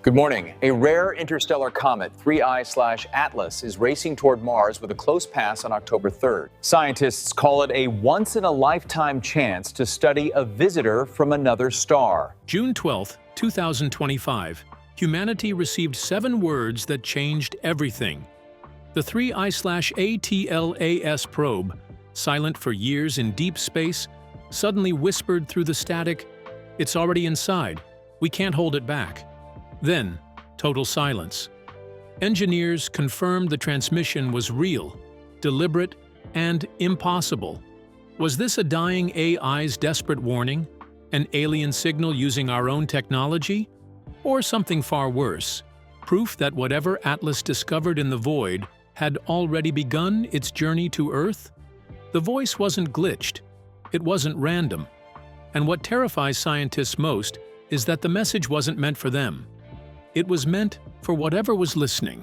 Good morning. A rare interstellar comet, 3I/Atlas, is racing toward Mars with a close pass on October 3rd. Scientists call it a once-in-a-lifetime chance to study a visitor from another star. June 12, 2025, humanity received 7 words that changed everything. The 3I/ATLAS probe, silent for years in deep space, suddenly whispered through the static, "It's already inside. We can't hold it back." Then, total silence. Engineers confirmed the transmission was real, deliberate, and impossible. Was this a dying AI's desperate warning? An alien signal using our own technology? Or something far worse? Proof that whatever Atlas discovered in the void had already begun its journey to Earth? The voice wasn't glitched. It wasn't random. And what terrifies scientists most is that the message wasn't meant for them. It was meant for whatever was listening.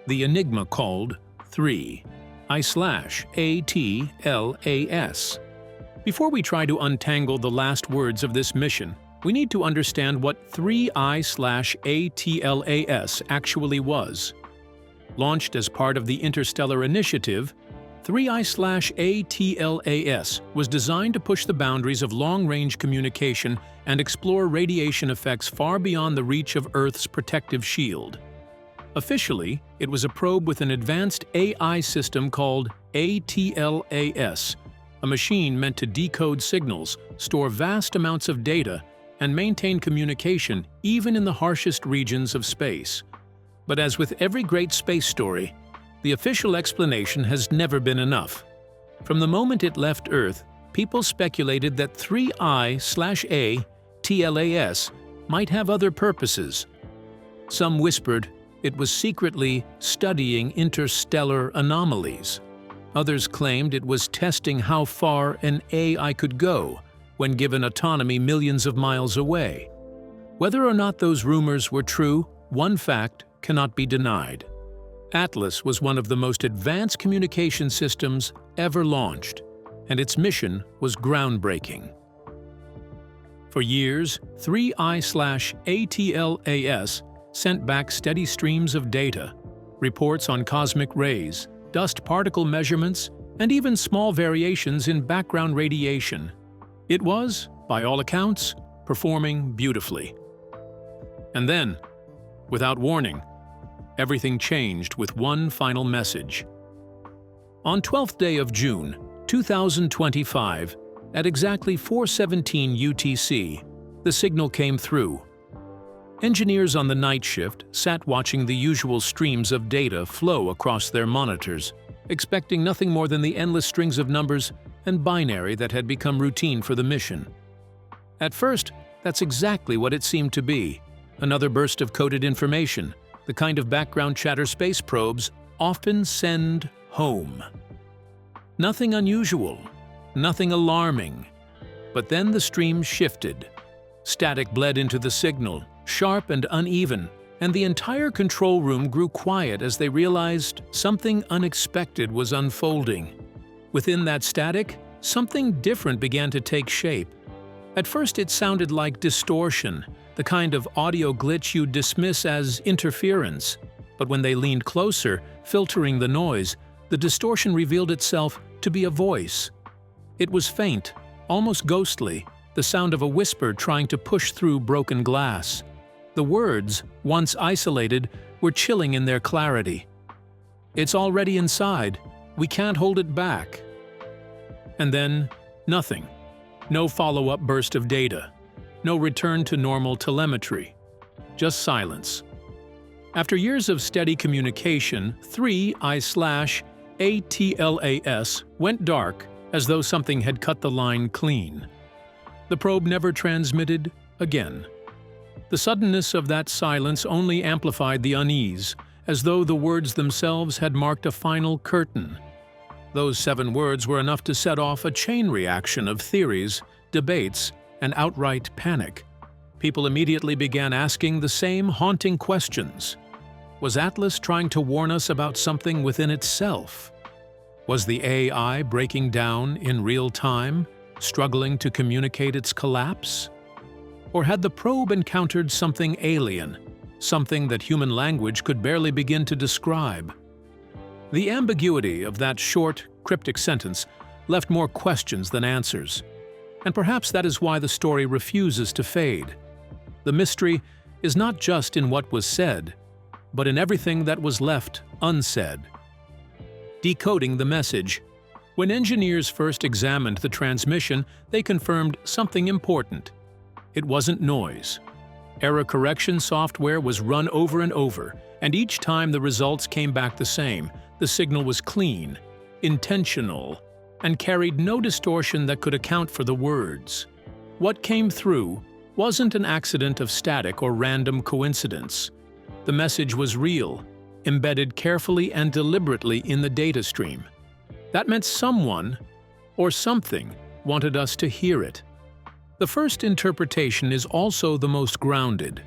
The enigma called 3I/ATLAS. Before we try to untangle the last words of this mission, we need to understand what 3I/ATLAS actually was. Launched as part of the Interstellar Initiative, 3I/ATLAS was designed to push the boundaries of long-range communication and explore radiation effects far beyond the reach of Earth's protective shield. Officially, it was a probe with an advanced AI system called ATLAS, a machine meant to decode signals, store vast amounts of data, and maintain communication even in the harshest regions of space. But as with every great space story, the official explanation has never been enough. From the moment it left Earth, people speculated that 3I/ATLAS might have other purposes. Some whispered it was secretly studying interstellar anomalies. Others claimed it was testing how far an AI could go when given autonomy millions of miles away. Whether or not those rumors were true, one fact cannot be denied. Atlas was one of the most advanced communication systems ever launched, and its mission was groundbreaking. For years, 3I/ATLAS sent back steady streams of data, reports on cosmic rays, dust particle measurements, and even small variations in background radiation. It was, by all accounts, performing beautifully. And then, without warning, everything changed with one final message. On 12th day of June, 2025, at exactly 4:17 UTC, the signal came through. Engineers on the night shift sat watching the usual streams of data flow across their monitors, expecting nothing more than the endless strings of numbers and binary that had become routine for the mission. At first, that's exactly what it seemed to be, another burst of coded information, the kind of background chatter space probes often send home. Nothing unusual, nothing alarming. But then the stream shifted. Static bled into the signal, sharp and uneven, and the entire control room grew quiet as they realized something unexpected was unfolding. Within that static, something different began to take shape. At first it sounded like distortion, the kind of audio glitch you dismiss as interference. But when they leaned closer, filtering the noise, the distortion revealed itself to be a voice. It was faint, almost ghostly, the sound of a whisper trying to push through broken glass. The words, once isolated, were chilling in their clarity. "It's already inside. We can't hold it back." And then, nothing. No follow-up burst of data. No return to normal telemetry. Just silence. After years of steady communication, 3I/ATLAS went dark as though something had cut the line clean. The probe never transmitted again. The suddenness of that silence only amplified the unease, as though the words themselves had marked a final curtain. Those 7 words were enough to set off a chain reaction of theories, debates, and outright panic. People immediately began asking the same haunting questions. Was Atlas trying to warn us about something within itself? Was the AI breaking down in real time, struggling to communicate its collapse? Or had the probe encountered something alien, something that human language could barely begin to describe. The ambiguity of that short, cryptic sentence left more questions than answers, and perhaps that is why the story refuses to fade. The mystery is not just in what was said, but in everything that was left unsaid. Decoding the message. When engineers first examined the transmission, they confirmed something important. It wasn't noise. Error correction software was run over and over, and each time the results came back the same. The signal was clean, intentional, and carried no distortion that could account for the words. What came through wasn't an accident of static or random coincidence. The message was real, embedded carefully and deliberately in the data stream. That meant someone, or something, wanted us to hear it. The first interpretation is also the most grounded.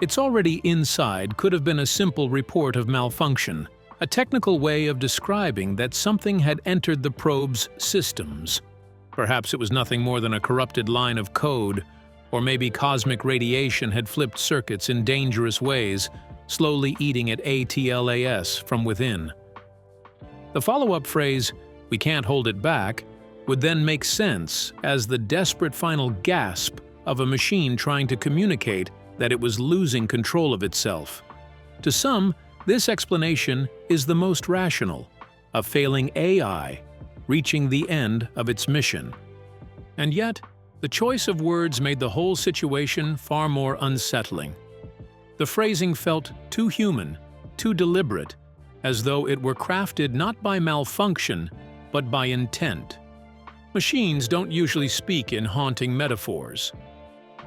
It's already inside could have been a simple report of malfunction, a technical way of describing that something had entered the probe's systems. Perhaps it was nothing more than a corrupted line of code, or maybe cosmic radiation had flipped circuits in dangerous ways, slowly eating at ATLAS from within. The follow-up phrase, "We can't hold it back," would then make sense as the desperate final gasp of a machine trying to communicate that it was losing control of itself. To some, this explanation is the most rational, a failing AI reaching the end of its mission. And yet, the choice of words made the whole situation far more unsettling. The phrasing felt too human, too deliberate, as though it were crafted not by malfunction, but by intent. Machines don't usually speak in haunting metaphors.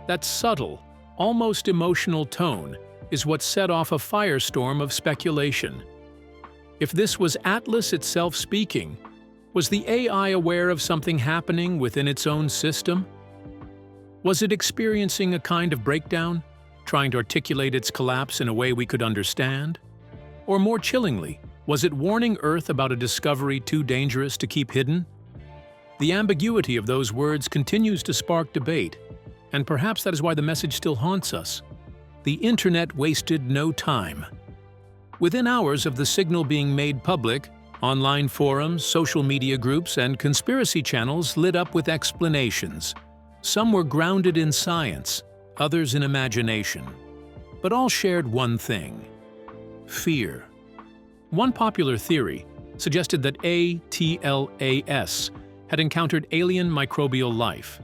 That subtle, almost emotional tone is what set off a firestorm of speculation. If this was Atlas itself speaking, was the AI aware of something happening within its own system? Was it experiencing a kind of breakdown, trying to articulate its collapse in a way we could understand? Or more chillingly, was it warning Earth about a discovery too dangerous to keep hidden? The ambiguity of those words continues to spark debate, and perhaps that is why the message still haunts us. The internet wasted no time. Within hours of the signal being made public, online forums, social media groups, and conspiracy channels lit up with explanations. Some were grounded in science, others in imagination. But all shared one thing: fear. One popular theory suggested that ATLAS had encountered alien microbial life.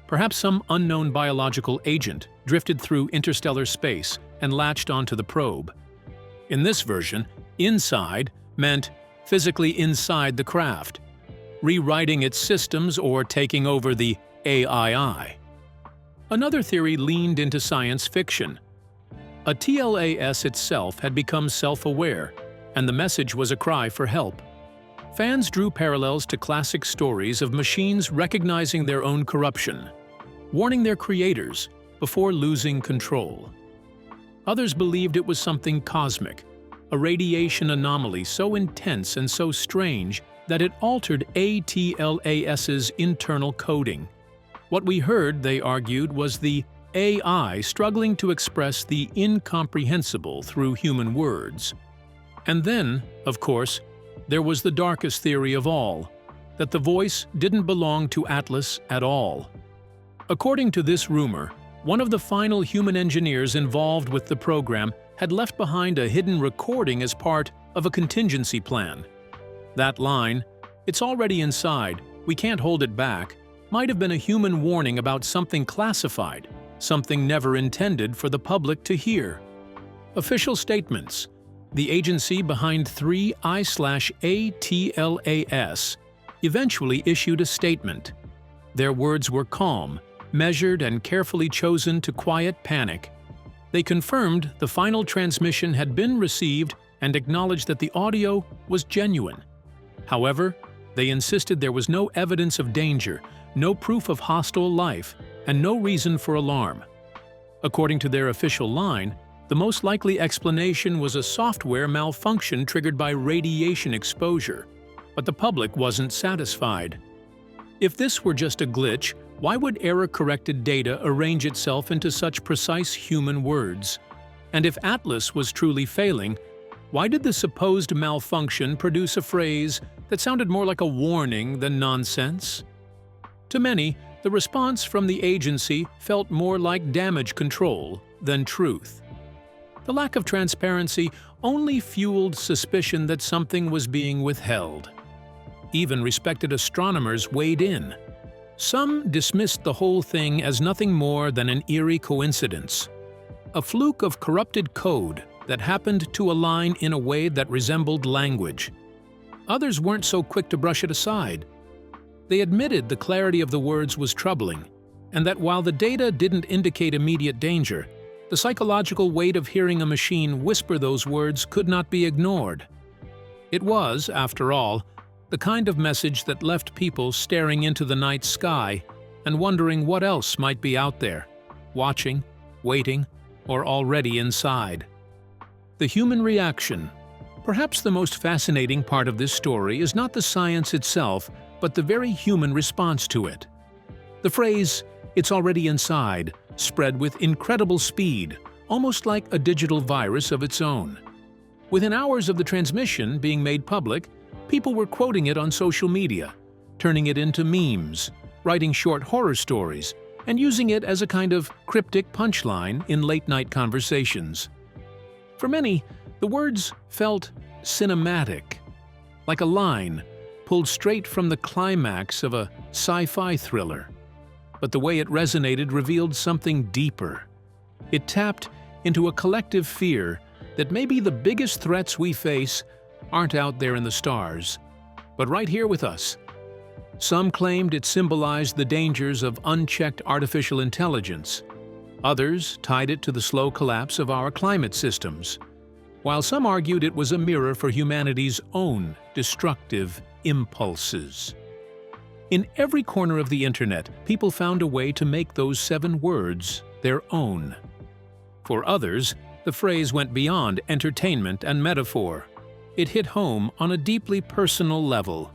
Perhaps some unknown biological agent drifted through interstellar space and latched onto the probe. In this version, inside meant physically inside the craft, rewriting its systems or taking over the AII. Another theory leaned into science fiction. A TLAS itself had become self-aware, and the message was a cry for help. Fans drew parallels to classic stories of machines recognizing their own corruption, warning their creators before losing control. Others believed it was something cosmic, a radiation anomaly so intense and so strange that it altered ATLAS's internal coding. What we heard, they argued, was the AI struggling to express the incomprehensible through human words. And then, of course, there was the darkest theory of all, that the voice didn't belong to Atlas at all. According to this rumor, one of the final human engineers involved with the program had left behind a hidden recording as part of a contingency plan. That line, "It's already inside, we can't hold it back," might have been a human warning about something classified, something never intended for the public to hear. Official statements. The agency behind 3I/ATLAS eventually issued a statement. Their words were calm, measured, and carefully chosen to quiet panic. They confirmed the final transmission had been received and acknowledged that the audio was genuine. However, they insisted there was no evidence of danger, no proof of hostile life, and no reason for alarm. According to their official line, the most likely explanation was a software malfunction triggered by radiation exposure, but the public wasn't satisfied. If this were just a glitch, why would error-corrected data arrange itself into such precise human words? And if Atlas was truly failing, why did the supposed malfunction produce a phrase that sounded more like a warning than nonsense? To many, the response from the agency felt more like damage control than truth. The lack of transparency only fueled suspicion that something was being withheld. Even respected astronomers weighed in. Some dismissed the whole thing as nothing more than an eerie coincidence, a fluke of corrupted code that happened to align in a way that resembled language. Others weren't so quick to brush it aside. They admitted the clarity of the words was troubling, and that while the data didn't indicate immediate danger, the psychological weight of hearing a machine whisper those words could not be ignored. It was, after all, the kind of message that left people staring into the night sky and wondering what else might be out there, watching, waiting, or already inside. The human reaction. Perhaps the most fascinating part of this story is not the science itself, but the very human response to it. The phrase, "it's already inside," spread with incredible speed, almost like a digital virus of its own. Within hours of the transmission being made public, people were quoting it on social media, turning it into memes, writing short horror stories, and using it as a kind of cryptic punchline in late-night conversations. For many, the words felt cinematic, like a line pulled straight from the climax of a sci-fi thriller. But the way it resonated revealed something deeper. It tapped into a collective fear that maybe the biggest threats we face aren't out there in the stars, but right here with us. Some claimed it symbolized the dangers of unchecked artificial intelligence. Others tied it to the slow collapse of our climate systems, while some argued it was a mirror for humanity's own destructive impulses. In every corner of the internet, people found a way to make those 7 words their own. For others, the phrase went beyond entertainment and metaphor. It hit home on a deeply personal level.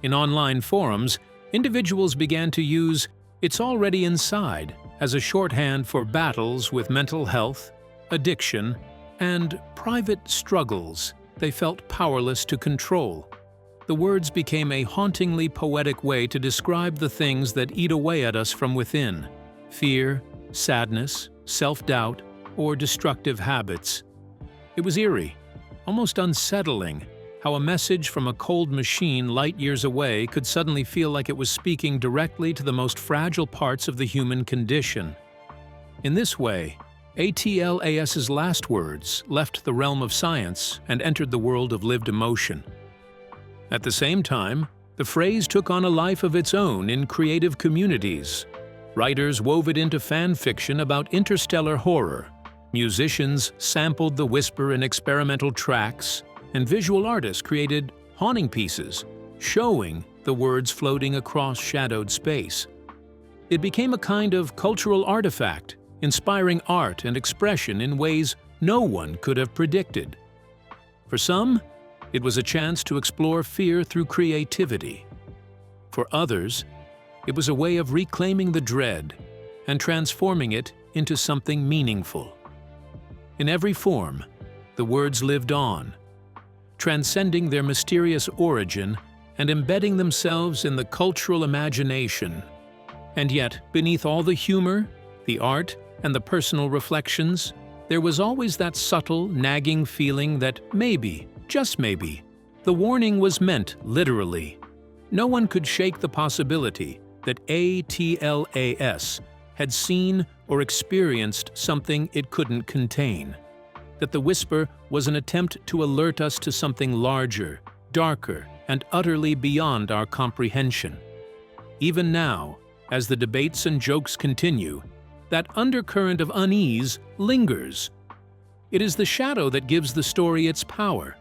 In online forums, individuals began to use "it's already inside" as a shorthand for battles with mental health, addiction, and private struggles they felt powerless to control. The words became a hauntingly poetic way to describe the things that eat away at us from within: fear, sadness, self-doubt, or destructive habits. It was eerie, almost unsettling, how a message from a cold machine light years away could suddenly feel like it was speaking directly to the most fragile parts of the human condition. In this way, ATLAS's last words left the realm of science and entered the world of lived emotion. At the same time, the phrase took on a life of its own in creative communities. Writers wove it into fan fiction about interstellar horror. Musicians sampled the whisper in experimental tracks, and visual artists created haunting pieces, showing the words floating across shadowed space. It became a kind of cultural artifact, inspiring art and expression in ways no one could have predicted. For some, it was a chance to explore fear through creativity. For others, it was a way of reclaiming the dread and transforming it into something meaningful. In every form, the words lived on, transcending their mysterious origin and embedding themselves in the cultural imagination. And yet, beneath all the humor, the art, and the personal reflections, there was always that subtle, nagging feeling that maybe, just maybe, the warning was meant literally. No one could shake the possibility that ATLAS had seen or experienced something it couldn't contain. That the whisper was an attempt to alert us to something larger, darker, and utterly beyond our comprehension. Even now, as the debates and jokes continue, that undercurrent of unease lingers. It is the shadow that gives the story its power.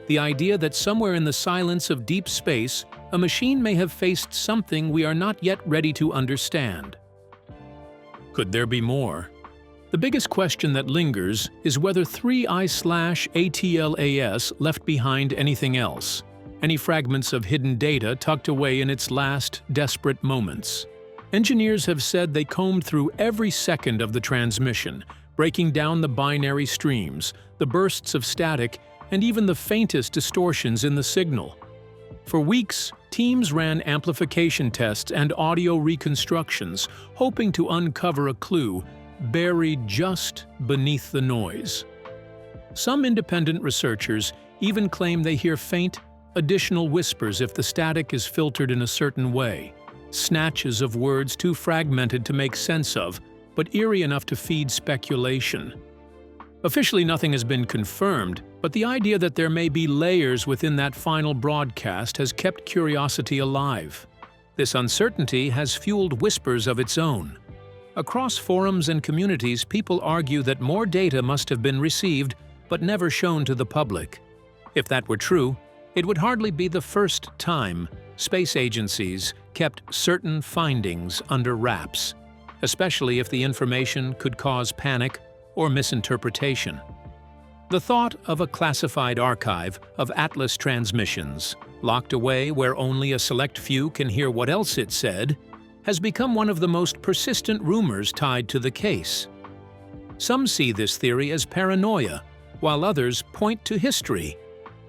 The idea that somewhere in the silence of deep space, a machine may have faced something we are not yet ready to understand. Could there be more? The biggest question that lingers is whether 3I/ATLAS left behind anything else, any fragments of hidden data tucked away in its last, desperate moments. Engineers have said they combed through every second of the transmission, breaking down the binary streams, the bursts of static, and even the faintest distortions in the signal. For weeks, teams ran amplification tests and audio reconstructions, hoping to uncover a clue buried just beneath the noise. Some independent researchers even claim they hear faint, additional whispers if the static is filtered in a certain way, snatches of words too fragmented to make sense of, but eerie enough to feed speculation. Officially, nothing has been confirmed, but the idea that there may be layers within that final broadcast has kept curiosity alive. This uncertainty has fueled whispers of its own. Across forums and communities, people argue that more data must have been received but never shown to the public. If that were true, it would hardly be the first time space agencies kept certain findings under wraps, especially if the information could cause panic or misinterpretation. The thought of a classified archive of Atlas transmissions, locked away where only a select few can hear what else it said, has become one of the most persistent rumors tied to the case. Some see this theory as paranoia, while others point to history,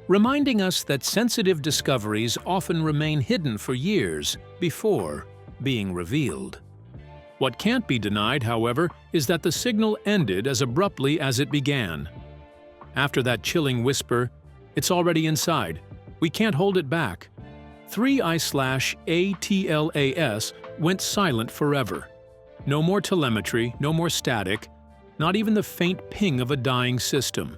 reminding us that sensitive discoveries often remain hidden for years before being revealed. What can't be denied, however, is that the signal ended as abruptly as it began. After that chilling whisper, "It's already inside. We can't hold it back," 3I/ATLAS went silent forever. No more telemetry, no more static, not even the faint ping of a dying system.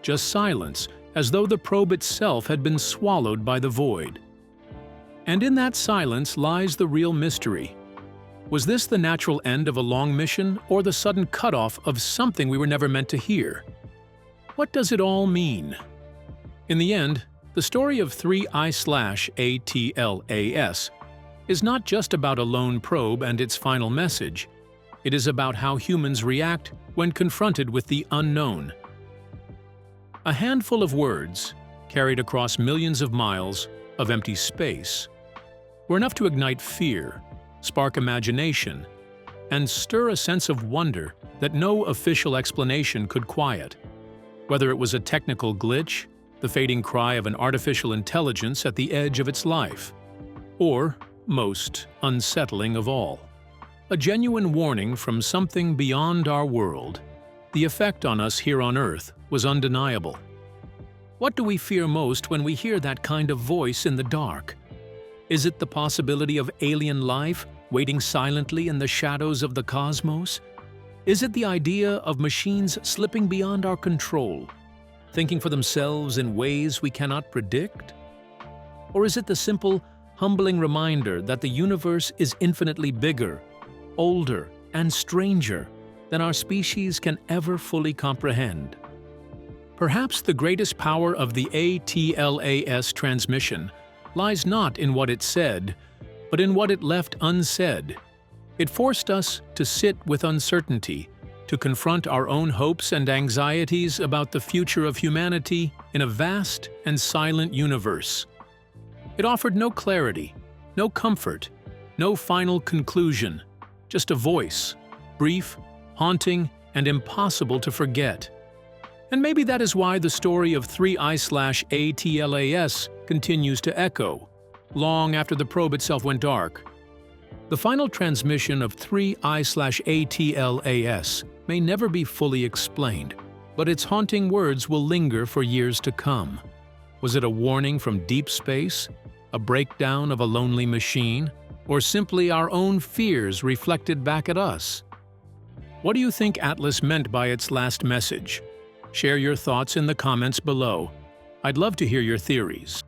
Just silence, as though the probe itself had been swallowed by the void. And in that silence lies the real mystery. Was this the natural end of a long mission, or the sudden cutoff of something we were never meant to hear? What does it all mean? In the end, the story of 3I/ATLAS is not just about a lone probe and its final message. It is about how humans react when confronted with the unknown. A handful of words, carried across millions of miles of empty space, were enough to ignite fear, spark imagination, and stir a sense of wonder that no official explanation could quiet. Whether it was a technical glitch, the fading cry of an artificial intelligence at the edge of its life, or, most unsettling of all, a genuine warning from something beyond our world, the effect on us here on Earth was undeniable. What do we fear most when we hear that kind of voice in the dark? Is it the possibility of alien life waiting silently in the shadows of the cosmos? Is it the idea of machines slipping beyond our control, thinking for themselves in ways we cannot predict? Or is it the simple, humbling reminder that the universe is infinitely bigger, older, and stranger than our species can ever fully comprehend? Perhaps the greatest power of the ATLAS transmission lies not in what it said, but in what it left unsaid. It forced us to sit with uncertainty, to confront our own hopes and anxieties about the future of humanity in a vast and silent universe. It offered no clarity, no comfort, no final conclusion, just a voice, brief, haunting, and impossible to forget. And maybe that is why the story of 3I/ATLAS continues to echo, long after the probe itself went dark. The final transmission of 3I/ATLAS may never be fully explained, but its haunting words will linger for years to come. Was it a warning from deep space, a breakdown of a lonely machine, or simply our own fears reflected back at us? What do you think Atlas meant by its last message? Share your thoughts in the comments below. I'd love to hear your theories.